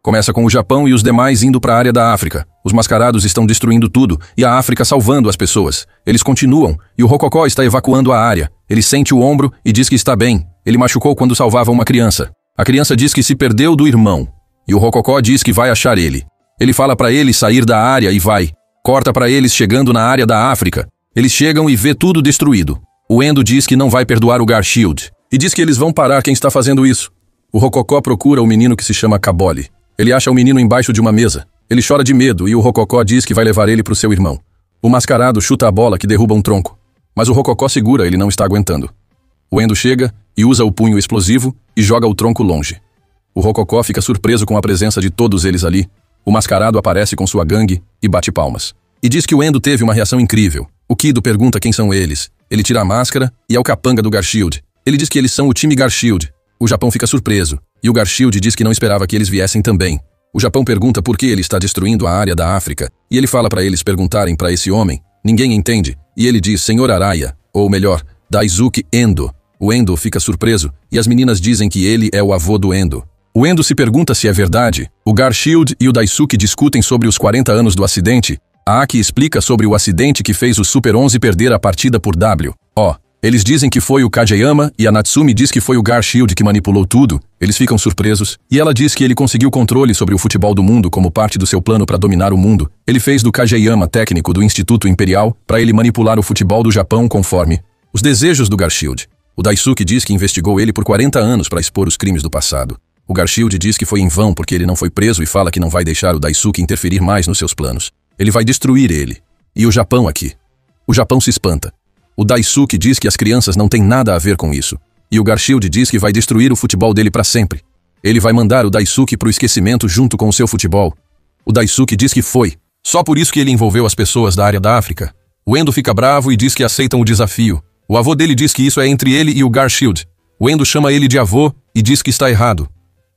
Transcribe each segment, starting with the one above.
Começa com o Japão e os demais indo para a área da África. Os mascarados estão destruindo tudo e a África salvando as pessoas. Eles continuam e o Rococó está evacuando a área. Ele sente o ombro e diz que está bem. Ele machucou quando salvava uma criança. A criança diz que se perdeu do irmão. E o Rococó diz que vai achar ele. Ele fala para ele sair da área e vai. Corta para eles chegando na área da África. Eles chegam e vê tudo destruído. O Endo diz que não vai perdoar o Garshield. E diz que eles vão parar quem está fazendo isso. O Rococó procura o menino que se chama Kaboli. Ele acha o menino embaixo de uma mesa. Ele chora de medo e o Rococó diz que vai levar ele para o seu irmão. O mascarado chuta a bola que derruba um tronco. Mas o Rococó segura, ele não está aguentando. O Endo chega e usa o punho explosivo e joga o tronco longe. O Rococó fica surpreso com a presença de todos eles ali. O mascarado aparece com sua gangue e bate palmas. E diz que o Endo teve uma reação incrível. O Kido pergunta quem são eles. Ele tira a máscara e é o capanga do Garshield. Ele diz que eles são o time Garshield. O Japão fica surpreso. E o Garshield diz que não esperava que eles viessem também. O Japão pergunta por que ele está destruindo a área da África. E ele fala para eles perguntarem para esse homem. Ninguém entende. E ele diz Senhor Araya, ou melhor, Daisuke Endo. O Endo fica surpreso e as meninas dizem que ele é o avô do Endo. O Endo se pergunta se é verdade. O Garshield e o Daisuke discutem sobre os 40 anos do acidente. A Aki explica sobre o acidente que fez o Super 11 perder a partida por W.O. Eles dizem que foi o Kageyama e a Natsumi diz que foi o Garshield que manipulou tudo. Eles ficam surpresos. E ela diz que ele conseguiu controle sobre o futebol do mundo como parte do seu plano para dominar o mundo. Ele fez do Kageyama técnico do Instituto Imperial para ele manipular o futebol do Japão conforme os desejos do Garshield. O Daisuke diz que investigou ele por 40 anos para expor os crimes do passado. O Garshield diz que foi em vão porque ele não foi preso e fala que não vai deixar o Daisuke interferir mais nos seus planos. Ele vai destruir ele. E o Japão aqui? O Japão se espanta. O Daisuke diz que as crianças não têm nada a ver com isso. E o Garshield diz que vai destruir o futebol dele para sempre. Ele vai mandar o Daisuke para o esquecimento junto com o seu futebol. O Daisuke diz que foi. Só por isso que ele envolveu as pessoas da área da África. O Endo fica bravo e diz que aceitam o desafio. O avô dele diz que isso é entre ele e o Garshield. O Endo chama ele de avô e diz que está errado.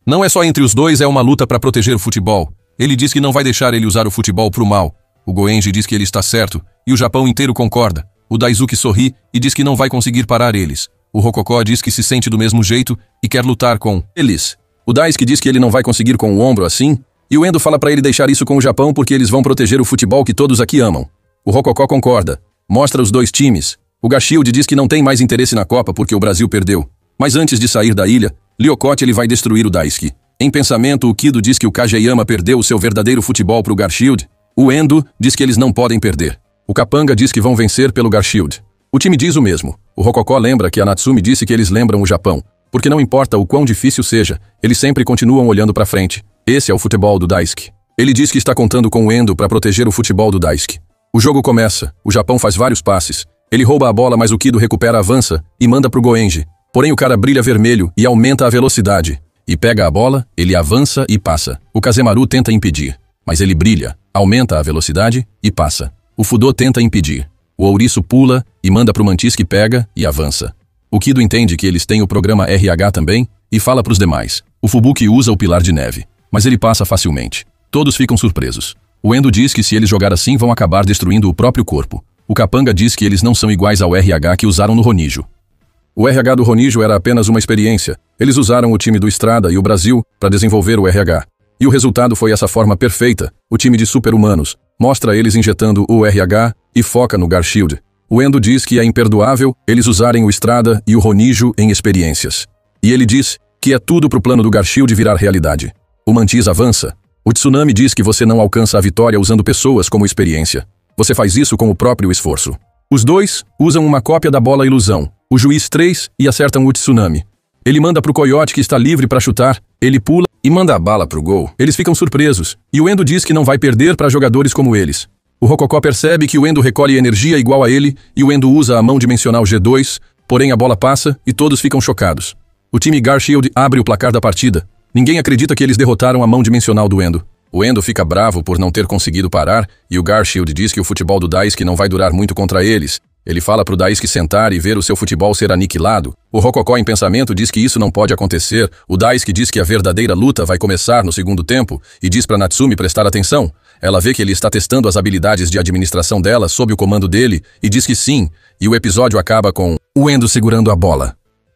Não é só entre os dois, é uma luta para proteger o futebol. Ele diz que não vai deixar ele usar o futebol pro mal. O Goenji diz que ele está certo e o Japão inteiro concorda. O Daisuke sorri e diz que não vai conseguir parar eles. O Rococó diz que se sente do mesmo jeito e quer lutar com eles. O Daisuke diz que ele não vai conseguir com o ombro assim. E o Endo fala para ele deixar isso com o Japão porque eles vão proteger o futebol que todos aqui amam. O Rococó concorda. Mostra os dois times. O Garshield diz que não tem mais interesse na Copa porque o Brasil perdeu. Mas antes de sair da ilha, Lyokote ele vai destruir o Daisuke. Em pensamento, o Kido diz que o Kageyama perdeu o seu verdadeiro futebol pro Garshield. O Endo diz que eles não podem perder. O Capanga diz que vão vencer pelo Garshield. O time diz o mesmo. O Rococó lembra que a Natsumi disse que eles lembram o Japão. Porque não importa o quão difícil seja, eles sempre continuam olhando para frente. Esse é o futebol do Daisuke. Ele diz que está contando com o Endo para proteger o futebol do Daisuke. O jogo começa. O Japão faz vários passes. Ele rouba a bola, mas o Kido recupera, avança e manda pro Goenji. Porém o cara brilha vermelho e aumenta a velocidade. E pega a bola, ele avança e passa. O Kazemaru tenta impedir. Mas ele brilha, aumenta a velocidade e passa. O Fudô tenta impedir. O Ouriço pula e manda pro Mantis que pega e avança. O Kido entende que eles têm o programa RH também e fala pros demais. O Fubuki usa o Pilar de Neve, mas ele passa facilmente. Todos ficam surpresos. O Endo diz que se eles jogar assim vão acabar destruindo o próprio corpo. O Capanga diz que eles não são iguais ao RH que usaram no Ronijo. O RH do Ronijo era apenas uma experiência. Eles usaram o time do Estrada e o Brasil para desenvolver o RH. E o resultado foi essa forma perfeita. O time de super-humanos mostra eles injetando o RH e foca no Garshield. O Endo diz que é imperdoável eles usarem o Estrada e o Ronijo em experiências. E ele diz que é tudo pro plano do Garshield virar realidade. O Mantis avança. O Tsunami diz que você não alcança a vitória usando pessoas como experiência. Você faz isso com o próprio esforço. Os dois usam uma cópia da bola ilusão. O Juiz 3 e acertam o Tsunami. Ele manda pro Coyote que está livre para chutar. Ele pula e manda a bala pro gol. Eles ficam surpresos. E o Endo diz que não vai perder para jogadores como eles. O Rococó percebe que o Endo recolhe energia igual a ele e o Endo usa a mão dimensional G2, porém a bola passa e todos ficam chocados. O time Garshield abre o placar da partida. Ninguém acredita que eles derrotaram a mão dimensional do Endo. O Endo fica bravo por não ter conseguido parar e o Garshield diz que o futebol do Daisuke não vai durar muito contra eles. Ele fala pro Daisuke sentar e ver o seu futebol ser aniquilado. O Rococó em pensamento diz que isso não pode acontecer. O Daisuke diz que a verdadeira luta vai começar no segundo tempo e diz pra Natsumi prestar atenção. Ela vê que ele está testando as habilidades de administração dela sob o comando dele e diz que sim, e o episódio acaba com o Endo segurando a bola.